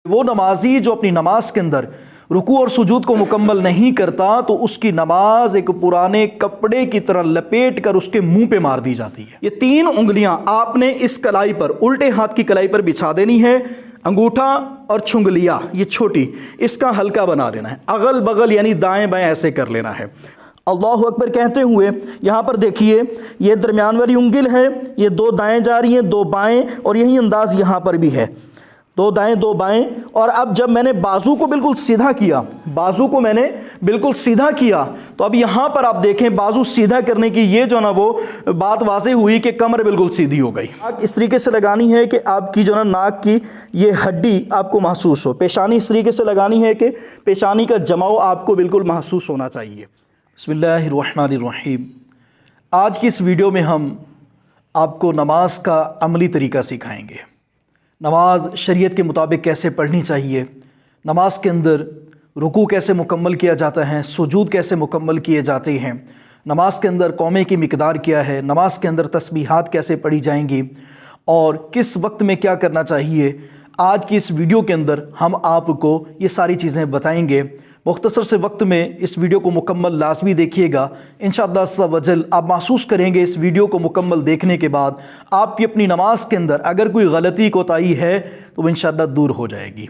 وہ نمازی جو اپنی نماز کے اندر رکوع اور سجود کو مکمل نہیں کرتا تو اس کی نماز ایک پرانے کپڑے کی طرح لپیٹ کر اس کے منہ پہ مار دی جاتی ہے۔ یہ 3 انگلیاں آپ نے اس کلائی پر، الٹے ہاتھ کی کلائی پر بچھا دینی ہے۔ انگوٹھا اور چھنگلیا یہ چھوٹی، اس کا ہلکا بنا لینا ہے، اغل بغل یعنی دائیں بائیں ایسے کر لینا ہے۔ اللہ اکبر کہتے ہوئے یہاں پر دیکھیے، یہ درمیان والی انگل ہے، یہ 2 دائیں جا رہی ہیں 2 بائیں، اور یہی انداز یہاں پر بھی ہے، 2 دائیں 2 بائیں۔ اور اب جب میں نے بازو کو بالکل سیدھا کیا، بازو کو میں نے بالکل سیدھا کیا، تو اب یہاں پر آپ دیکھیں بازو سیدھا کرنے کی یہ جو نا وہ بات واضح ہوئی کہ کمر بالکل سیدھی ہو گئی۔ اس طریقے سے لگانی ہے کہ آپ کی جو نا ناک کی یہ ہڈی آپ کو محسوس ہو۔ پیشانی اس طریقے سے لگانی ہے کہ پیشانی کا جماؤ آپ کو بالکل محسوس ہونا چاہیے۔ بسم اللہ الرحمن الرحیم۔ آج کی اس ویڈیو میں ہم آپ کو نماز کا عملی طریقہ سکھائیں گے۔ نماز شریعت کے مطابق کیسے پڑھنی چاہیے، نماز کے اندر رکوع کیسے مکمل کیا جاتا ہے، سجود کیسے مکمل کیے جاتے ہیں، نماز کے اندر قومے کی مقدار کیا ہے، نماز کے اندر تسبیحات کیسے پڑھی جائیں گی اور کس وقت میں کیا کرنا چاہیے۔ آج کی اس ویڈیو کے اندر ہم آپ کو یہ ساری چیزیں بتائیں گے۔ مختصر سے وقت میں اس ویڈیو کو مکمل لازمی دیکھیے گا، انشاءاللہ عز و جل آپ محسوس کریں گے اس ویڈیو کو مکمل دیکھنے کے بعد آپ کی اپنی نماز کے اندر اگر کوئی غلطی کوتاہی ہے تو وہ انشاءاللہ دور ہو جائے گی۔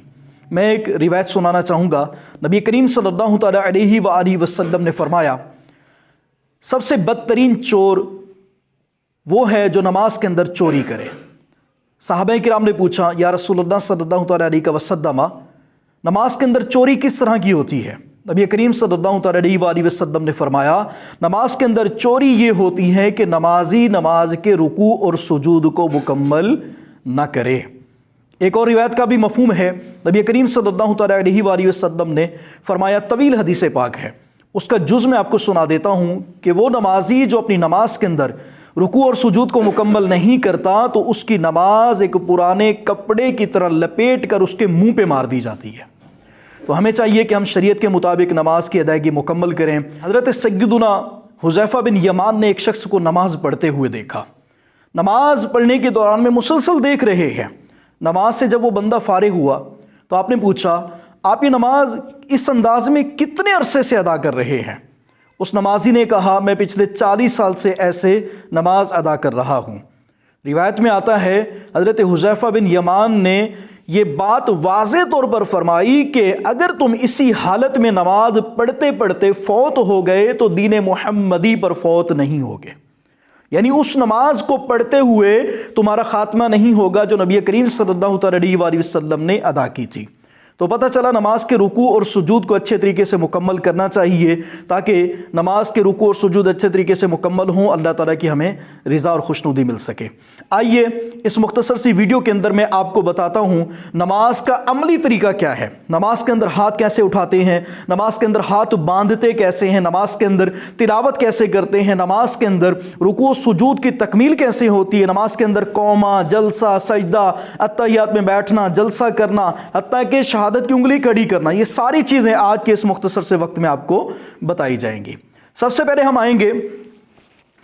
میں ایک روایت سنانا چاہوں گا۔ نبی کریم صلی اللہ تعالیٰ علیہ وآلہ وسلم نے فرمایا، سب سے بدترین چور وہ ہے جو نماز کے اندر چوری کرے۔ صحابہ کرام نے پوچھا، یا رسول اللہ صلی اللہ تعالیٰ علیہ وسلم، نماز کے اندر چوری کس طرح کی ہوتی ہے؟ نبی کریم صلی اللہ تعالیٰ علیہ وآلہ وسلم نے فرمایا، نماز کے اندر چوری یہ ہوتی ہے کہ نمازی نماز کے رکوع اور سجود کو مکمل نہ کرے۔ ایک اور روایت کا بھی مفہوم ہے، نبی کریم صلی اللہ تعالیٰ علیہ وآلہ وسلم نے فرمایا، طویل حدیث پاک ہے، اس کا جز میں آپ کو سنا دیتا ہوں کہ وہ نمازی جو اپنی نماز کے اندر رکوع اور سجود کو مکمل نہیں کرتا تو اس کی نماز ایک پرانے کپڑے کی طرح لپیٹ کر اس کے منہ پہ مار دی جاتی ہے۔ تو ہمیں چاہیے کہ ہم شریعت کے مطابق نماز کی ادائیگی مکمل کریں۔ حضرت سیدنا حذیفہ بن یمان نے ایک شخص کو نماز پڑھتے ہوئے دیکھا۔ نماز پڑھنے کے دوران میں مسلسل دیکھ رہے ہیں۔ نماز سے جب وہ بندہ فارغ ہوا تو آپ نے پوچھا، آپ یہ نماز اس انداز میں کتنے عرصے سے ادا کر رہے ہیں؟ اس نمازی نے کہا، میں پچھلے 40 سال سے ایسے نماز ادا کر رہا ہوں۔ روایت میں آتا ہے حضرت حذیفہ بن یمان نے یہ بات واضح طور پر فرمائی کہ اگر تم اسی حالت میں نماز پڑھتے پڑھتے فوت ہو گئے تو دین محمدی پر فوت نہیں ہوگے، یعنی اس نماز کو پڑھتے ہوئے تمہارا خاتمہ نہیں ہوگا جو نبی کریم صلی اللہ تعالیٰ علیہ وآلہ وسلم نے ادا کی تھی۔ تو پتہ چلا نماز کے رکوع اور سجود کو اچھے طریقے سے مکمل کرنا چاہیے تاکہ نماز کے رکوع اور سجود اچھے طریقے سے مکمل ہوں، اللہ تعالیٰ کی ہمیں رضا اور خوشنودی مل سکے۔ آئیے اس مختصر سی ویڈیو کے اندر میں آپ کو بتاتا ہوں نماز کا عملی طریقہ کیا ہے، نماز کے اندر ہاتھ کیسے اٹھاتے ہیں، نماز کے اندر ہاتھ باندھتے کیسے ہیں، نماز کے اندر تلاوت کیسے کرتے ہیں، نماز کے اندر رکوع و سجود کی تکمیل کیسے ہوتی ہے، نماز کے اندر قومہ، جلسہ، سجدہ، اتحیات میں بیٹھنا، جلسہ کرنا، حتیٰ کہ شہادت کی انگلی کھڑی کرنا، یہ ساری چیزیں آج کے اس مختصر سے وقت میں آپ کو بتائی جائیں گی۔ سب سے پہلے ہم آئیں گے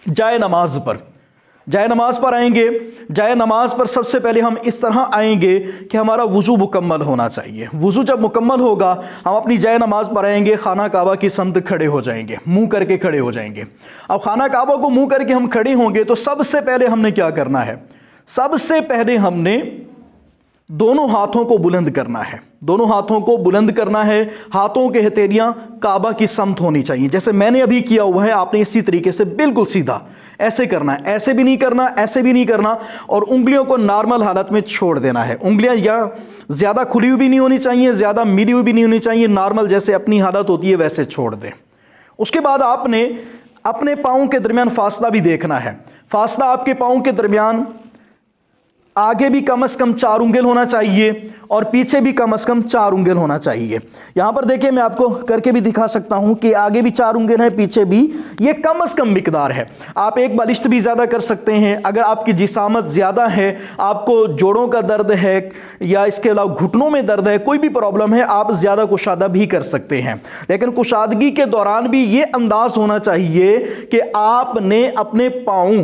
جائے نماز پر، جائے نماز پر آئیں گے۔ جائے نماز پر سب سے پہلے ہم اس طرح آئیں گے کہ ہمارا وضو مکمل ہونا چاہیے۔ وضو جب مکمل ہوگا ہم اپنی جائے نماز پر آئیں گے، خانہ کعبہ کی سمت کھڑے ہو جائیں گے، منہ کر کے کھڑے ہو جائیں گے۔ اب خانہ کعبہ کو منہ کر کے ہم کھڑے ہوں گے تو سب سے پہلے ہم نے کیا کرنا ہے؟ سب سے پہلے ہم نے دونوں ہاتھوں کو بلند کرنا ہے، دونوں ہاتھوں کو بلند کرنا ہے۔ ہاتھوں کے ہتھیلیاں کعبہ کی سمت ہونی چاہیے، جیسے میں نے ابھی کیا ہوا ہے آپ نے اسی طریقے سے بالکل سیدھا ایسے کرنا ہے، ایسے بھی نہیں کرنا، ایسے بھی نہیں کرنا، اور انگلیوں کو نارمل حالت میں چھوڑ دینا ہے۔ انگلیاں یا زیادہ کھلی ہوئی بھی نہیں ہونی چاہیے، زیادہ ملی ہوئی بھی نہیں ہونی چاہیے، نارمل جیسے اپنی حالت ہوتی ہے ویسے چھوڑ دیں۔ اس کے بعد آپ نے اپنے پاؤں کے درمیان فاصلہ بھی دیکھنا ہے۔ فاصلہ آپ کے پاؤں کے درمیان آگے بھی کم از کم 4 انگل ہونا چاہیے اور پیچھے بھی کم از کم 4 انگل ہونا چاہیے۔ یہاں پر دیکھیں میں آپ کو کر کے بھی دکھا سکتا ہوں کہ آگے بھی 4 انگل ہے، پیچھے بھی، یہ کم از کم مقدار ہے۔ آپ ایک بالشت بھی زیادہ کر سکتے ہیں اگر آپ کی جسامت زیادہ ہے، آپ کو جوڑوں کا درد ہے یا اس کے علاوہ گھٹنوں میں درد ہے، کوئی بھی پرابلم ہے، آپ زیادہ کشادہ بھی کر سکتے ہیں، لیکن کشادگی کے دوران بھی یہ انداز ہونا چاہیے کہ آپ نے اپنے پاؤں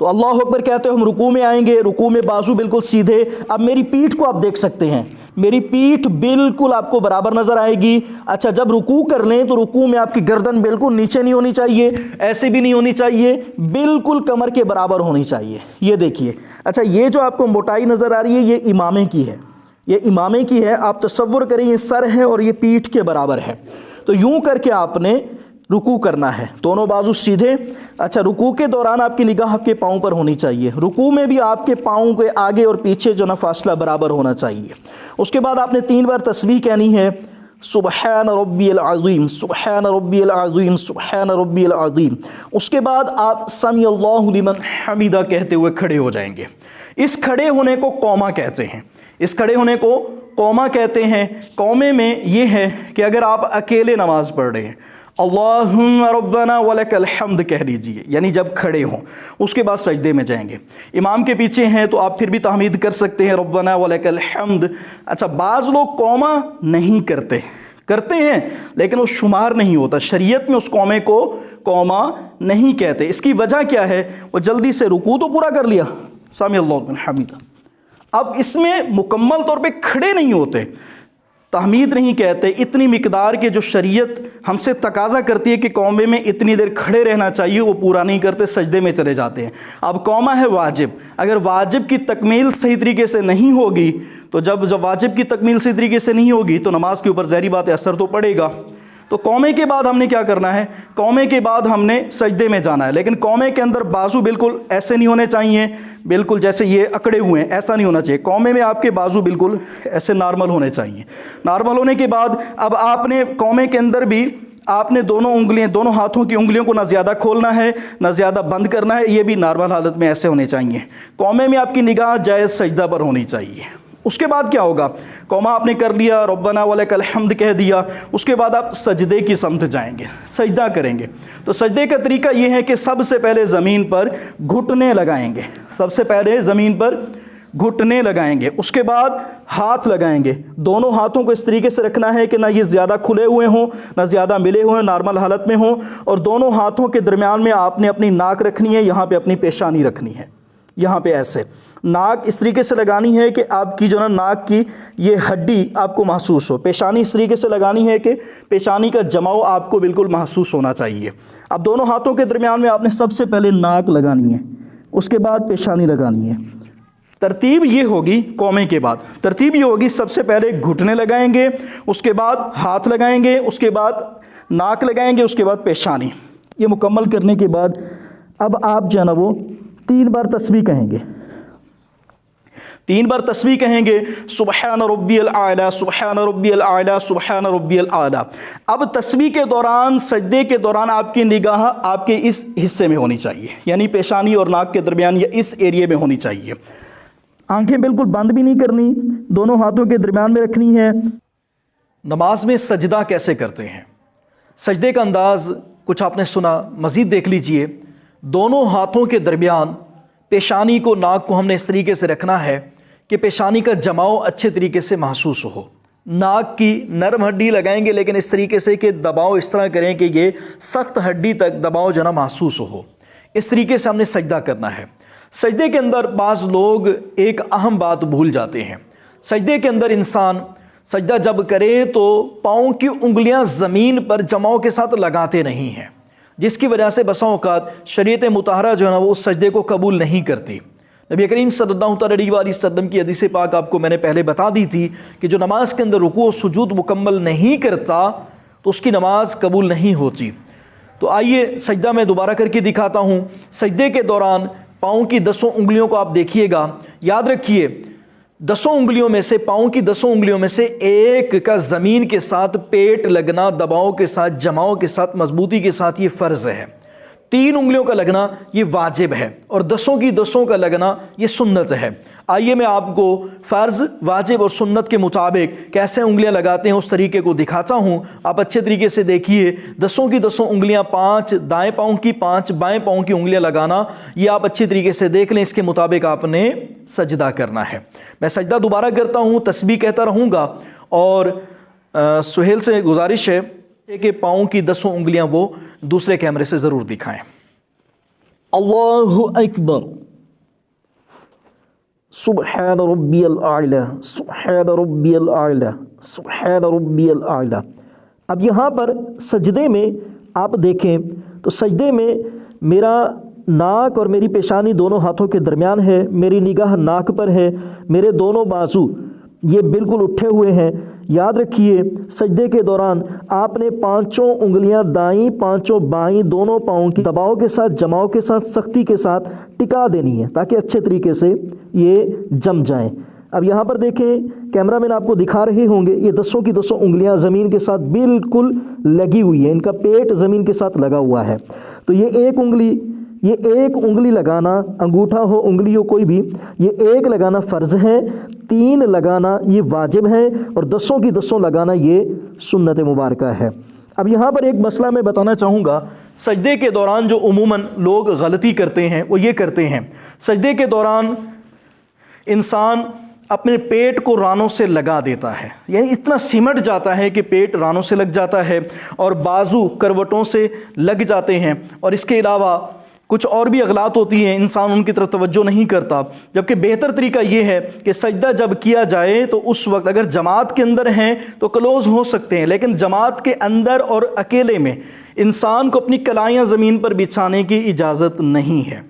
تو اللہ اکبر کہتے ہیں ہم رکوع میں آئیں گے، رکوع میں بازو بالکل سیدھے. اب میری پیٹھ کو آپ دیکھ سکتے ہیں، میری پیٹھ بالکل آپ کو برابر نظر آئے گی. اچھا جب رکوع کر لیں تو رکوع میں آپ کی گردن بالکل نیچے نہیں ہونی چاہیے، ایسے بھی نہیں ہونی چاہیے، بالکل کمر کے برابر ہونی چاہیے. یہ دیکھیے. اچھا یہ جو آپ کو موٹائی نظر آ رہی ہے یہ امامے کی ہے، یہ امامے کی ہے. آپ تصور کریں یہ سر ہے اور یہ پیٹھ کے برابر ہے. تو یوں کر کے آپ نے رکوع کرنا ہے، دونوں بازو سیدھے. اچھا رکوع کے دوران آپ کی نگاہ آپ کے پاؤں پر ہونی چاہیے. رکوع میں بھی آپ کے پاؤں کے آگے اور پیچھے جو نا فاصلہ برابر ہونا چاہیے. اس کے بعد آپ نے 3 بار تسبیح کہنی ہے، سبحان ربی العظیم، سبحان ربی العظیم، سبحان ربی العظیم. اس کے بعد آپ سمیع اللہ لمن حمیدہ کہتے ہوئے کھڑے ہو جائیں گے. اس کھڑے ہونے کو قوما کہتے ہیں، اس کھڑے ہونے کو قوما کہتے ہیں. قومے میں یہ ہے کہ اگر آپ اکیلے نماز پڑھ رہے ہیں اللہم ربنا ولک الحمد کہہ لیجئے، یعنی جب کھڑے ہوں. اس کے بعد سجدے میں جائیں گے. امام کے پیچھے ہیں تو آپ پھر بھی تحمید کر سکتے ہیں ربنا ولک الحمد. اچھا بعض لوگ قوما نہیں کرتے ہیں لیکن وہ شمار نہیں ہوتا، شریعت میں اس قومے کو قوما نہیں کہتے. اس کی وجہ کیا ہے؟ وہ جلدی سے رکوع تو پورا کر لیا، سمیع اللہ لمن حمیدہ، اب اس میں مکمل طور پہ کھڑے نہیں ہوتے، تحمید نہیں کہتے. اتنی مقدار کے جو شریعت ہم سے تقاضا کرتی ہے کہ قومے میں اتنی دیر کھڑے رہنا چاہیے وہ پورا نہیں کرتے، سجدے میں چلے جاتے ہیں. اب قومہ ہے واجب، اگر واجب کی تکمیل صحیح طریقے سے نہیں ہوگی تو جب واجب کی تکمیل صحیح طریقے سے نہیں ہوگی تو نماز کے اوپر ظاہری بات ہے اثر تو پڑے گا. تو قومے کے بعد ہم نے کیا کرنا ہے؟ قومے کے بعد ہم نے سجدے میں جانا ہے، لیکن قومے کے اندر بازو بالکل ایسے نہیں ہونے چاہیے، بالکل جیسے یہ اکڑے ہوئے ہیں ایسا نہیں ہونا چاہیے. قومے میں آپ کے بازو بالکل ایسے نارمل ہونے چاہیے. نارمل ہونے کے بعد اب آپ نے قومے کے اندر بھی آپ نے دونوں ہاتھوں کی انگلیوں کو نہ زیادہ کھولنا ہے نہ زیادہ بند کرنا ہے، یہ بھی نارمل حالت میں ایسے ہونے چاہیے. قومے میں آپ کی نگاہ جائز سجدہ پر ہونی چاہیے. اس کے بعد کیا ہوگا؟ قومہ آپ نے کر لیا، ربنا ولک الحمد کہہ دیا. اس کے بعد آپ سجدے کی سمت جائیں گے، سجدہ کریں گے. تو سجدے کا طریقہ یہ ہے کہ سب سے پہلے زمین پر گھٹنے لگائیں گے، سب سے پہلے زمین پر گھٹنے لگائیں گے. اس کے بعد ہاتھ لگائیں گے. دونوں ہاتھوں کو اس طریقے سے رکھنا ہے کہ نہ یہ زیادہ کھلے ہوئے ہوں نہ زیادہ ملے ہوئے، نارمل حالت میں ہوں. اور دونوں ہاتھوں کے درمیان میں آپ نے اپنی ناک رکھنی ہے، یہاں پہ اپنی پیشانی رکھنی ہے، یہاں پہ ایسے ناک اس طریقے سے لگانی ہے کہ آپ کی جو نا ناک کی یہ ہڈی آپ کو محسوس ہو. پیشانی اس طریقے سے لگانی ہے کہ پیشانی کا جماؤ آپ کو بالکل محسوس ہونا چاہیے. اب دونوں ہاتھوں کے درمیان میں آپ نے سب سے پہلے ناک لگانی ہے، اس کے بعد پیشانی لگانی ہے. ترتیب یہ ہوگی قومے کے بعد، ترتیب یہ ہوگی سب سے پہلے گھٹنے لگائیں گے، اس کے بعد ہاتھ لگائیں گے، اس کے بعد ناک لگائیں گے، اس کے بعد پیشانی. یہ مکمل کرنے کے بعد اب آپ جو ہے نا وہ 3 بار تسبیح کہیں گے. 3 بار تسبیح کہیں گے، سبحان ربی الاعلی، سبحان ربی الاعلی، سبحان ربی الاعلی. اب تسبیح کے دوران، سجدے کے دوران آپ کی نگاہ آپ کے اس حصے میں ہونی چاہیے، یعنی پیشانی اور ناک کے درمیان یا اس ایریے میں ہونی چاہیے. آنکھیں بالکل بند بھی نہیں کرنی، دونوں ہاتھوں کے درمیان میں رکھنی ہے. نماز میں سجدہ کیسے کرتے ہیں؟ سجدے کا انداز کچھ آپ نے سنا، مزید دیکھ لیجئے. دونوں ہاتھوں کے درمیان پیشانی کو، ناک کو ہم نے اس طریقے سے رکھنا ہے کہ پیشانی کا جماؤ اچھے طریقے سے محسوس ہو. ناک کی نرم ہڈی لگائیں گے لیکن اس طریقے سے کہ دباؤ اس طرح کریں کہ یہ سخت ہڈی تک دباؤ جو نا محسوس ہو. اس طریقے سے ہم نے سجدہ کرنا ہے. سجدے کے اندر بعض لوگ ایک اہم بات بھول جاتے ہیں. سجدے کے اندر انسان سجدہ جب کرے تو پاؤں کی انگلیاں زمین پر جماؤ کے ساتھ لگاتے نہیں ہیں، جس کی وجہ سے بسا اوقات شریعت مطہرہ جو ہے نا وہ اس سجدے کو قبول نہیں کرتی. نبی کریم صلی اللہ علیہ وسلم کی حدیث پاک آپ کو میں نے پہلے بتا دی تھی کہ جو نماز کے اندر رکوع و سجود مکمل نہیں کرتا تو اس کی نماز قبول نہیں ہوتی. تو آئیے سجدہ میں دوبارہ کر کے دکھاتا ہوں. سجدے کے دوران پاؤں کی 10 انگلیوں کو آپ دیکھیے گا، یاد رکھیے 10 انگلیوں میں سے، پاؤں کی 10 انگلیوں میں سے ایک کا زمین کے ساتھ پیٹ لگنا، دباؤ کے ساتھ، جماؤ کے ساتھ، مضبوطی کے ساتھ یہ فرض ہے. 3 انگلیوں کا لگنا یہ واجب ہے اور 10 کی 10 کا لگنا یہ سنت ہے. آئیے میں آپ کو فرض، واجب اور سنت کے مطابق کیسے انگلیاں لگاتے ہیں اس طریقے کو دکھاتا ہوں. آپ اچھے طریقے سے دیکھیے. 10 کی 10 انگلیاں، 5 دائیں پاؤں کی، 5 بائیں پاؤں کی انگلیاں لگانا، یہ آپ اچھے طریقے سے دیکھ لیں. اس کے مطابق آپ نے سجدہ کرنا ہے. میں سجدہ دوبارہ کرتا ہوں، تسبیح کہتا رہوں گا اور سہیل سے گزارش ہے کہ پاؤں کی 10 انگلیاں وہ دوسرے کیمرے سے ضرور دکھائیں. اللہ اکبر، سبحان ربی الاعلی، سبحان ربی الاعلی، سبحان ربی الاعلی۔ اب یہاں پر سجدے میں آپ دیکھیں تو سجدے میں میرا ناک اور میری پیشانی دونوں ہاتھوں کے درمیان ہے، میری نگاہ ناک پر ہے، میرے دونوں بازو یہ بالکل اٹھے ہوئے ہیں۔ یاد رکھیے سجدے کے دوران آپ نے پانچوں انگلیاں دائیں پانچوں بائیں دونوں پاؤں کی دباؤ کے ساتھ جماؤ کے ساتھ سختی کے ساتھ ٹکا دینی ہے تاکہ اچھے طریقے سے یہ جم جائیں۔ اب یہاں پر دیکھیں کیمرہ مین آپ کو دکھا رہے ہوں گے، یہ 10 کی 10 انگلیاں زمین کے ساتھ بالکل لگی ہوئی ہیں، ان کا پیٹ زمین کے ساتھ لگا ہوا ہے۔ تو یہ ایک انگلی لگانا، انگوٹھا ہو انگلی ہو کوئی بھی، یہ ایک لگانا فرض ہے، 3 لگانا یہ واجب ہے، اور 10 کی 10 لگانا یہ سنت مبارکہ ہے۔ اب یہاں پر ایک مسئلہ میں بتانا چاہوں گا، سجدے کے دوران جو عموماً لوگ غلطی کرتے ہیں وہ یہ کرتے ہیں، سجدے کے دوران انسان اپنے پیٹ کو رانوں سے لگا دیتا ہے، یعنی اتنا سمٹ جاتا ہے کہ پیٹ رانوں سے لگ جاتا ہے اور بازو کروٹوں سے لگ جاتے ہیں، اور اس کے علاوہ کچھ اور بھی اغلاط ہوتی ہیں، انسان ان کی طرف توجہ نہیں کرتا۔ جبکہ بہتر طریقہ یہ ہے کہ سجدہ جب کیا جائے تو اس وقت اگر جماعت کے اندر ہیں تو کلوز ہو سکتے ہیں، لیکن جماعت کے اندر اور اکیلے میں انسان کو اپنی کلائیاں زمین پر بچھانے کی اجازت نہیں ہے۔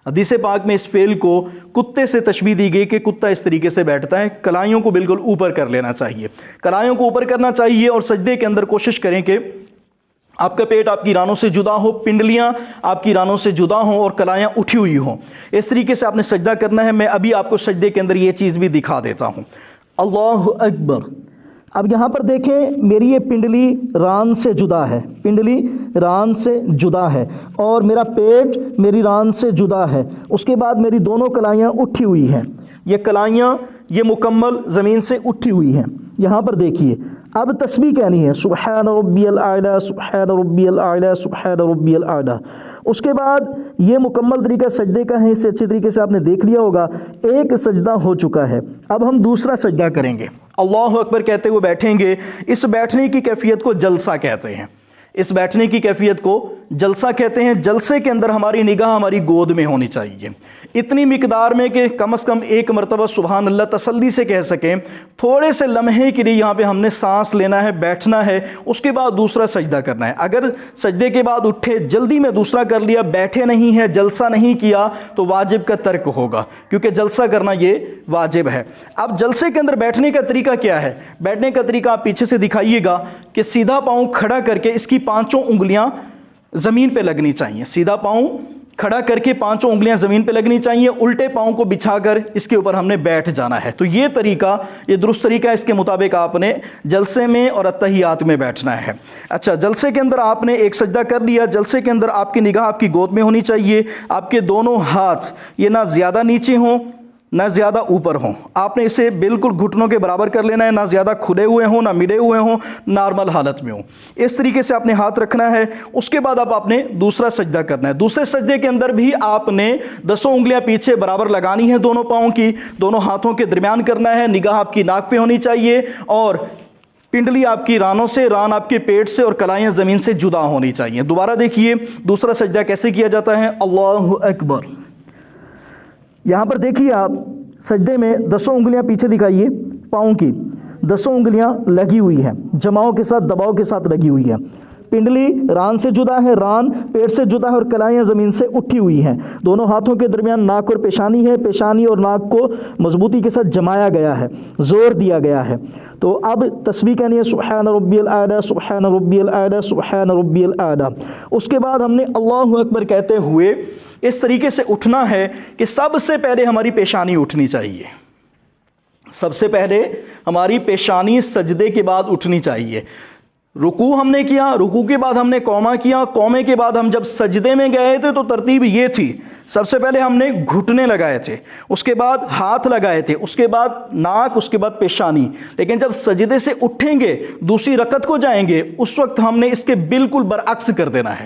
حدیث پاک میں اس فعل کو کتے سے تشبیہ دی گئی کہ کتا اس طریقے سے بیٹھتا ہے، کلائیوں کو بالکل اوپر کر لینا چاہیے، کلائیوں کو اوپر کرنا چاہیے، اور سجدے کے اندر کوشش کریں کہ آپ کا پیٹ آپ کی رانوں سے جدا ہو، پنڈلیاں آپ کی رانوں سے جدا ہوں اور کلائیاں اٹھی ہوئی ہوں، اس طریقے سے آپ نے سجدہ کرنا ہے۔ میں ابھی آپ کو سجدے کے اندر یہ چیز بھی دکھا دیتا ہوں۔ اللہ اکبر۔ اب یہاں پر دیکھیں میری یہ پنڈلی ران سے جدا ہے، پنڈلی ران سے جدا ہے، اور میرا پیٹ میری ران سے جدا ہے، اس کے بعد میری دونوں کلائیاں اٹھی ہوئی ہیں، یہ کلائیاں یہ مکمل زمین سے اٹھی ہوئی ہیں۔ یہاں پر دیکھیے اب تسبیح کہنی ہے، سبحان ربی الاعلی، سبحان ربی الاعلی، سبحان ربی الاعلی۔ اس کے بعد یہ مکمل طریقہ سجدے کا ہے، اسے اچھے طریقے سے آپ نے دیکھ لیا ہوگا، ایک سجدہ ہو چکا ہے، اب ہم دوسرا سجدہ کریں گے۔ اللہ اکبر کہتے ہوئے بیٹھیں گے، اس بیٹھنے کی کیفیت کو جلسہ کہتے ہیں، اس بیٹھنے کی کیفیت کو جلسہ کہتے ہیں۔ جلسے کے اندر ہماری نگاہ ہماری گود میں ہونی چاہیے، اتنی مقدار میں کہ کم از کم ایک مرتبہ سبحان اللہ تسلی سے کہہ سکیں۔ تھوڑے سے لمحے کے لیے یہاں پہ ہم نے سانس لینا ہے، بیٹھنا ہے، اس کے بعد دوسرا سجدہ کرنا ہے۔ اگر سجدے کے بعد اٹھے جلدی میں دوسرا کر لیا، بیٹھے نہیں ہے، جلسہ نہیں کیا، تو واجب کا ترک ہوگا، کیونکہ جلسہ کرنا یہ واجب ہے۔ اب جلسے کے اندر بیٹھنے کا طریقہ کیا ہے؟ بیٹھنے کا طریقہ آپ پیچھے سے دکھائیے گا کہ سیدھا پاؤں کھڑا کر کے اس کی 5 انگلیاں زمین پہ لگنی چاہیے، سیدھا پاؤں کھڑا کر کے 5 انگلیاں زمین پہ لگنی چاہیے، الٹے پاؤں کو بچھا کر اس کے اوپر ہم نے بیٹھ جانا ہے۔ تو یہ طریقہ، یہ درست طریقہ ہے، اس کے مطابق آپ نے جلسے میں اور اتحیات میں بیٹھنا ہے۔ اچھا، جلسے کے اندر آپ نے ایک سجدہ کر لیا، جلسے کے اندر آپ کی نگاہ آپ کی گود میں ہونی چاہیے، آپ کے دونوں ہاتھ یہ نہ زیادہ نیچے ہوں نہ زیادہ اوپر ہوں، آپ نے اسے بالکل گھٹنوں کے برابر کر لینا ہے، نہ زیادہ کھلے ہوئے ہوں نہ ملے ہوئے ہوں، نارمل حالت میں ہوں، اس طریقے سے آپ نے ہاتھ رکھنا ہے۔ اس کے بعد آپ نے دوسرا سجدہ کرنا ہے۔ دوسرے سجدے کے اندر بھی آپ نے 10 انگلیاں پیچھے برابر لگانی ہے، دونوں پاؤں کی، دونوں ہاتھوں کے درمیان کرنا ہے، نگاہ آپ کی ناک پہ ہونی چاہیے، اور پنڈلی آپ کی رانوں سے، ران آپ کے پیٹ سے، اور کلائیاں زمین سے جدا ہونی چاہیے۔ دوبارہ دیکھیے دوسرا سجدہ کیسے کیا جاتا ہے۔ اللہ اکبر۔ یہاں پر دیکھیے آپ سجدے میں 10 انگلیاں پیچھے دکھائیے، پاؤں کی 10 انگلیاں لگی ہوئی ہیں، جماؤں کے ساتھ دباؤ کے ساتھ لگی ہوئی ہیں، پنڈلی ران سے جدا ہے، ران پیٹ سے جدا ہے، اور کلائیاں زمین سے اٹھی ہوئی ہیں، دونوں ہاتھوں کے درمیان ناک اور پیشانی ہے، پیشانی اور ناک کو مضبوطی کے ساتھ جمایا گیا ہے، زور دیا گیا ہے۔ تو اب تسبیح کہنی ہے، سبحان ربی الاعلی، سبحان ربی الاعلی، سبحان ربی الاعلی۔ اس کے بعد ہم نے اللہ اکبر کہتے ہوئے اس طریقے سے اٹھنا ہے کہ سب سے پہلے ہماری پیشانی اٹھنی چاہیے، سب سے پہلے ہماری پیشانی سجدے کے بعد اٹھنی چاہیے۔ رکوع ہم نے کیا، رکوع کے بعد ہم نے قومہ کیا، قومے کے بعد ہم جب سجدے میں گئے تھے تو ترتیب یہ تھی، سب سے پہلے ہم نے گھٹنے لگائے تھے، اس کے بعد ہاتھ لگائے تھے، اس کے بعد ناک، اس کے بعد پیشانی۔ لیکن جب سجدے سے اٹھیں گے، دوسری رکعت کو جائیں گے، اس وقت ہم نے اس کے بالکل برعکس کر دینا ہے،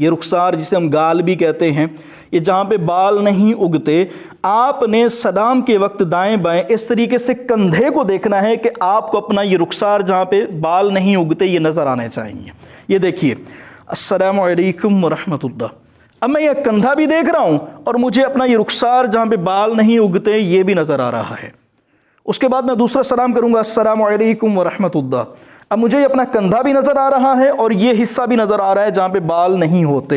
یہ رخسار جسے ہم گال بھی کہتے ہیں، یہ جہاں پہ بال نہیں اگتے، آپ نے سلام کے وقت دائیں بائیں اس طریقے سے کندھے کو دیکھنا ہے کہ آپ کو اپنا یہ رخسار جہاں پہ بال نہیں اگتے یہ نظر آنے چاہیے۔ یہ دیکھیے، السلام علیکم ورحمۃ اللہ، اب میں یہ کندھا بھی دیکھ رہا ہوں اور مجھے اپنا یہ رخسار جہاں پہ بال نہیں اگتے یہ بھی نظر آ رہا ہے۔ اس کے بعد میں دوسرا سلام کروں گا، السلام علیکم ورحمۃ اللہ، اب مجھے اپنا کندھا بھی نظر آ رہا ہے اور یہ حصہ بھی نظر آ رہا ہے جہاں پہ بال نہیں ہوتے۔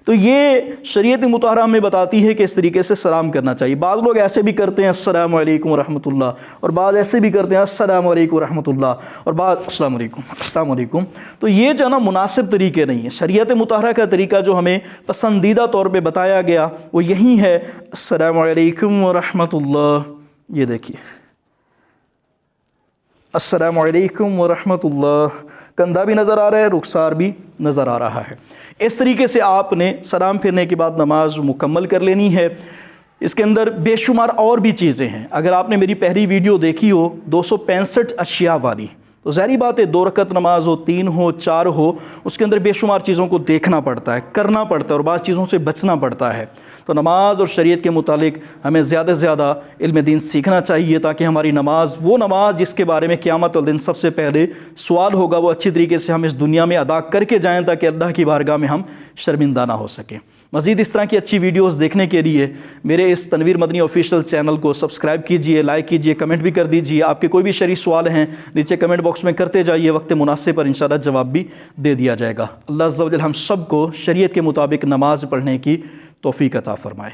تو یہ شریعت مطہرہ ہمیں بتاتی ہے کہ اس طریقے سے سلام کرنا چاہیے۔ بعض لوگ ایسے بھی کرتے ہیں السلام علیکم ورحمۃ اللہ، اور بعض ایسے بھی کرتے ہیں السلام علیکم ورحمۃ اللہ، اور بعض السلام علیکم۔ تو یہ جو ہے نا مناسب طریقے نہیں ہے۔ شریعت مطہرہ کا طریقہ جو ہمیں پسندیدہ طور پہ بتایا گیا وہ یہی ہے، السلام علیکم ورحمۃ اللہ۔ یہ دیکھیے، السلام علیکم ورحمۃ اللہ، کندھا بھی نظر آ رہا ہے، رخسار بھی نظر آ رہا ہے۔ اس طریقے سے آپ نے سلام پھرنے کے بعد نماز مکمل کر لینی ہے۔ اس کے اندر بے شمار اور بھی چیزیں ہیں۔ اگر آپ نے میری پہلی ویڈیو دیکھی ہو 265 اشیاء والی، تو ظاہری بات ہے 2 رکعت نماز ہو، 3 ہو، 4 ہو، اس کے اندر بے شمار چیزوں کو دیکھنا پڑتا ہے، کرنا پڑتا ہے، اور بعض چیزوں سے بچنا پڑتا ہے۔ تو نماز اور شریعت کے متعلق ہمیں زیادہ سے زیادہ علم دین سیکھنا چاہیے، تاکہ ہماری نماز، وہ نماز جس کے بارے میں قیامت والدین سب سے پہلے سوال ہوگا، وہ اچھی طریقے سے ہم اس دنیا میں ادا کر کے جائیں، تاکہ اللہ کی بارگاہ میں ہم شرمندہ نہ ہو سکیں۔ مزید اس طرح کی اچھی ویڈیوز دیکھنے کے لیے میرے اس تنویر مدنی آفیشیل چینل کو سبسکرائب کیجئے، لائک کیجئے، کمنٹ بھی کر دیجئے۔ آپ کے کوئی بھی شرعی سوال ہیں نیچے کمنٹ باکس میں کرتے جائیے، وقت مناسب پر انشاءاللہ جواب بھی دے دیا جائے گا۔ اللہ عز و جل ہم سب کو شریعت کے مطابق نماز پڑھنے کی توفیق عطا فرمائے۔